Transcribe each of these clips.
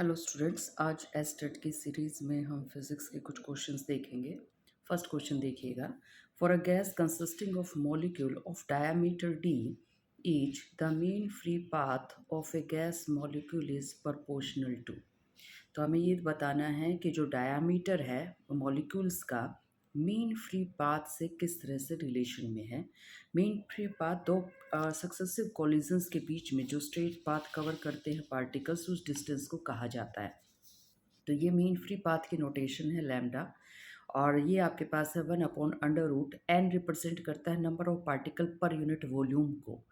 Hello students, आज state की series में हम फिज़िक्स के कुछ क्वेश्चंस देखेंगे। फर्स्ट क्वेश्चन देखिएगा। For a gas consisting of molecule of diameter d each the mean free path of a gas molecule is proportional to. तो हमें ये बताना है कि जो डायामीटर है मॉलिक्यूल्स का मीन फ्री पाथ से किस तरह से रिलेशन में है। मीन फ्री पाथ दो सक्सेसिव कॉलिजन्स के बीच में जो स्ट्रेट पाथ कवर करते हैं पार्टिकल्स, उस डिस्टेंस को कहा जाता है। तो ये मीन फ्री पाथ की नोटेशन है लैम्डा, और ये आपके पास है 1/√, एन रिप्रेजेंट करता है number of particle per unit volume को।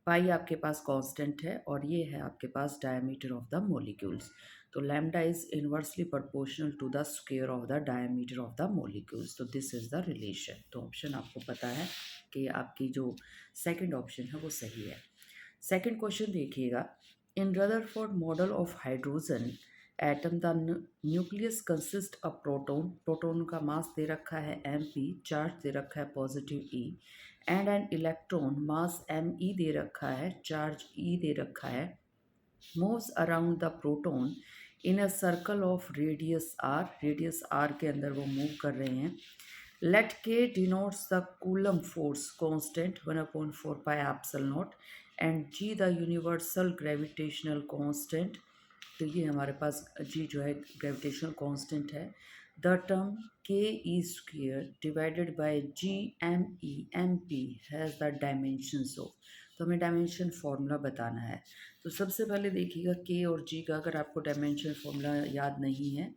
पाई आपके पास कांस्टेंट है और ये है आपके पास डायमीटर ऑफ द मॉलिक्यूल्स। तो lambda is inversely proportional to the square of the diameter of the molecules. तो दिस इज द रिलेशन। तो ऑप्शन आपको पता है कि आपकी जो सेकंड ऑप्शन है वो सही है। सेकंड क्वेश्चन देखिएगा। In Rutherford model of hydrogen atom the nucleus consist of proton. Proton का मास दे रखा है mp, चार्ज दे रखा है positive e, and an electron mass me दे रखा है, चार्ज e दे रखा है, moves around the proton in a circle of radius r। Radius r के अंदर वो मूव कर रहे हैं। Let k denotes the coulomb force constant 1/4 pi epsilon naught and g the universal gravitational constant। तो ये हमारे पास g जो है ग्रेविटेशनल कांस्टेंट है। The term K E square divided by G M E M P has the dimensions of. तो हमें dimension formula बताना है। तो सबसे पहले देखिएगा के और जी का अगर आपको डायमेंशन फार्मूला याद नहीं है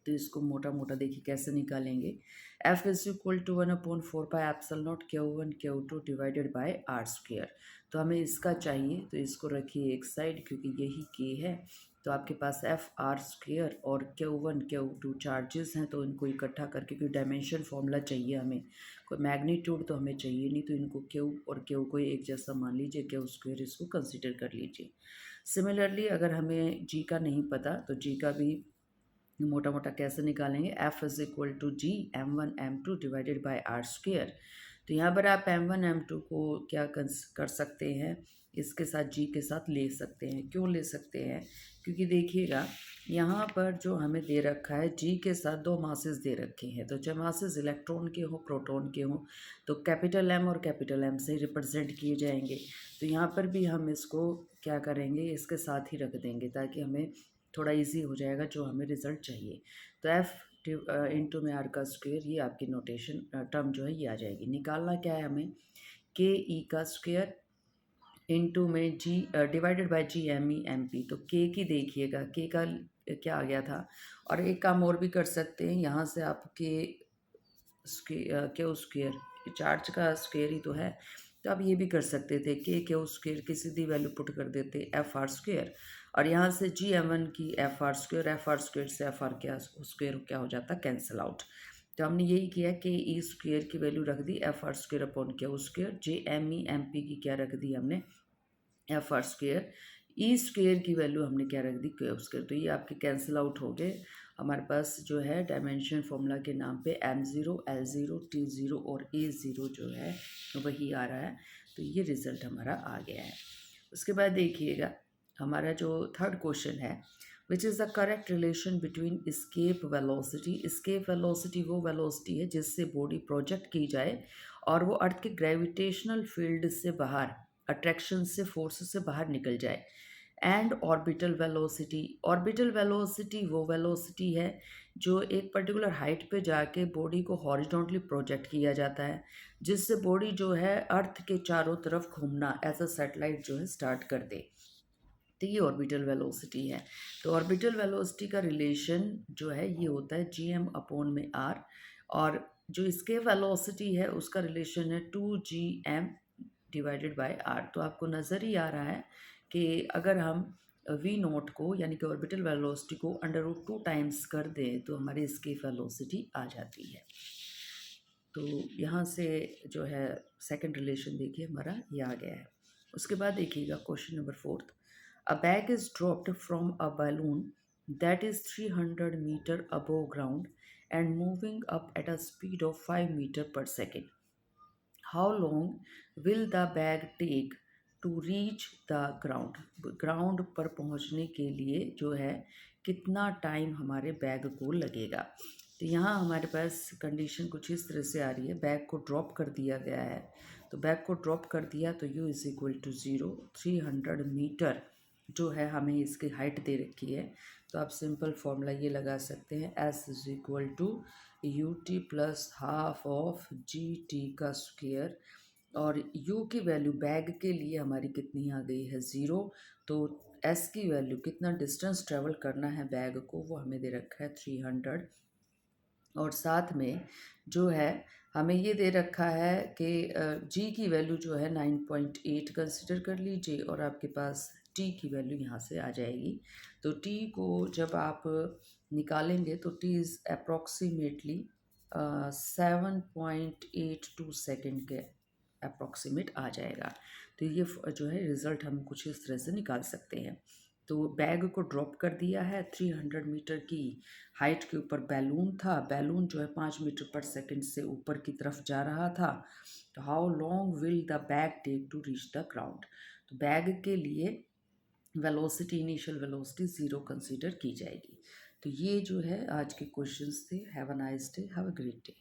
तो इसको मोटा मोटा देखिए कैसे निकालेंगे। F is equal to 1/4 pi epsilon naught Q1 Q2 divided by r square. तो हमें इसका चाहिए, तो इसको रखिए एक साइड क्योंकि यही के है। तो आपके पास एफ आर स्क्वेयर और Q1 Q2 चार्जेस हैं, तो इनको इकट्ठा करके क्योंकि डायमेंशन फॉर्मूला चाहिए हमें, कोई मैग्नीट्यूड तो हमें चाहिए नहीं, तो इनको Q और Q को एक जैसा मान लीजिए, Q स्क्वेयर इसको कंसिडर कर लीजिए। सिमिलरली अगर हमें जी का नहीं पता तो जी का भी मोटा मोटा कैसे निकालेंगे। F is equal to G m1 m2 divided by r square. तो यहाँ पर आप m1 m2 को क्या कर सकते हैं, इसके साथ जी के साथ ले सकते हैं। क्यों ले सकते हैं? क्योंकि देखिएगा यहाँ पर जो हमें दे रखा है जी के साथ दो मासेस दे रखे हैं, तो चाहे मासेस इलेक्ट्रॉन के हो प्रोटॉन के हो तो कैपिटल एम और कैपिटल एम से रिप्रेजेंट किए जाएंगे। तो यहाँ पर भी हम इसको क्या करेंगे, इसके साथ ही रख देंगे ताकि हमें थोड़ा इजी हो जाएगा जो हमें रिजल्ट चाहिए। तो एफ इंटू में आर का स्क्वेयर, ये आपकी नोटेशन टर्म जो है ये आ जाएगी। निकालना क्या है हमें, के ई का स्क्वेयर इंटू में G divided by G M E M P. तो के की देखिएगा, के का क्या आ गया था। और एक काम और भी कर सकते हैं, यहाँ से आप के स्क्वेयर चार्ज का स्क्वेयर ही तो है, तो आप ये भी कर सकते थे के स्क्वेयर की सीधी वैल्यू पुट कर देते एफ आर स्क्वेयर, और यहाँ से जी एम वन की एफ आर स्क्वेयर से एफ आर क्या स्क्वेयर क्या हो जाता, कैंसिल आउट। तो हमने यही किया कि ई स्क्वेयर की वैल्यू रख दी F R square upon Q square, G M E M P की क्या रख दी हमने, F R square, E square की वैल्यू हमने क्या रख दी, क्यू स्क्वेयर। तो ये आपके कैंसिल आउट हो गए। हमारे पास जो है डायमेंशन फॉर्मूला के नाम पे m0 l0 t0 और a0 जो है वही आ रहा है। तो ये रिज़ल्ट हमारा आ गया है। उसके बाद देखिएगा हमारा जो थर्ड क्वेश्चन है, which is the correct relation between escape velocity. Escape velocity वो वेलोसिटी है जिससे बॉडी प्रोजेक्ट की जाए और वो अर्थ के ग्रेविटेशनल फील्ड से बाहर, अट्रैक्शन से, फोर्स से बाहर निकल जाए। And orbital velocity, orbital velocity वो वेलोसिटी है जो एक पर्टिकुलर हाइट पे जाके बॉडी को हॉरिजॉन्टली प्रोजेक्ट किया जाता है, जिससे बॉडी जो है अर्थ के चारों तरफ घूमना एज अ सैटेलाइट जो है स्टार्ट कर दे। तो ये ऑर्बिटल वेलोसिटी है। तो ऑर्बिटल वेलोसिटी का रिलेशन जो है ये होता है जी एम अपॉन में आर, और जो इसके वेलोसिटी है उसका रिलेशन है 2gm डिवाइडेड बाय आर। तो आपको नज़र ही आ रहा है कि अगर हम वी नोट को यानी कि ऑर्बिटल वेलोसिटी को √2 टाइम्स कर दें तो हमारी इसकी वेलोसिटी आ जाती है। तो यहाँ से जो है सेकंड रिलेशन देखिए हमारा ये आ गया है। उसके बाद देखिएगा question number fourth. A bag is dropped from a balloon that is 300 meter above ground and moving up at a speed of 5 meter per second. How long will the bag take to reach the ground, ground पर पहुंचने के लिए जो है कितना time हमारे bag को लगेगा। तो यहाँ हमारे पास कंडीशन कुछ इस तरह से आ रही है, बैग को ड्रॉप कर दिया गया है। तो बैग को ड्रॉप कर दिया तो u is equal to 0, 300 metre जो है हमें इसकी हाइट दे रखी है। तो आप सिंपल फॉर्मूला ये लगा सकते हैं, s is equal to ut plus half of g t का स्क्वेयर। और u की वैल्यू बैग के लिए हमारी कितनी आ गई है, 0। तो s की वैल्यू कितना डिस्टेंस ट्रेवल करना है बैग को, वो हमें दे रखा है 300। और साथ में जो है हमें ये दे रखा है कि g की वैल्यू जो है 9.8 कंसिडर कर लीजिए, और आपके पास t की वैल्यू यहाँ से आ जाएगी। तो t को जब आप निकालेंगे तो t इज़ अप्रॉक्सीमेटली 7.82 सेकेंड के अप्रॉक्सीमेट आ जाएगा। तो ये जो है रिज़ल्ट हम कुछ इस तरह से निकाल सकते हैं। तो बैग को ड्रॉप कर दिया है, 300 मीटर की हाइट के ऊपर बैलून था, बैलून जो है 5 मीटर पर सेकंड से ऊपर की तरफ जा रहा था। तो how long will the bag take to reach the ground. तो बैग के लिए वेलोसिटी, इनिशियल वेलोसिटी 0 कंसीडर की जाएगी। तो ये जो है आज के क्वेश्चंस थे। Have a nice day, have a great day.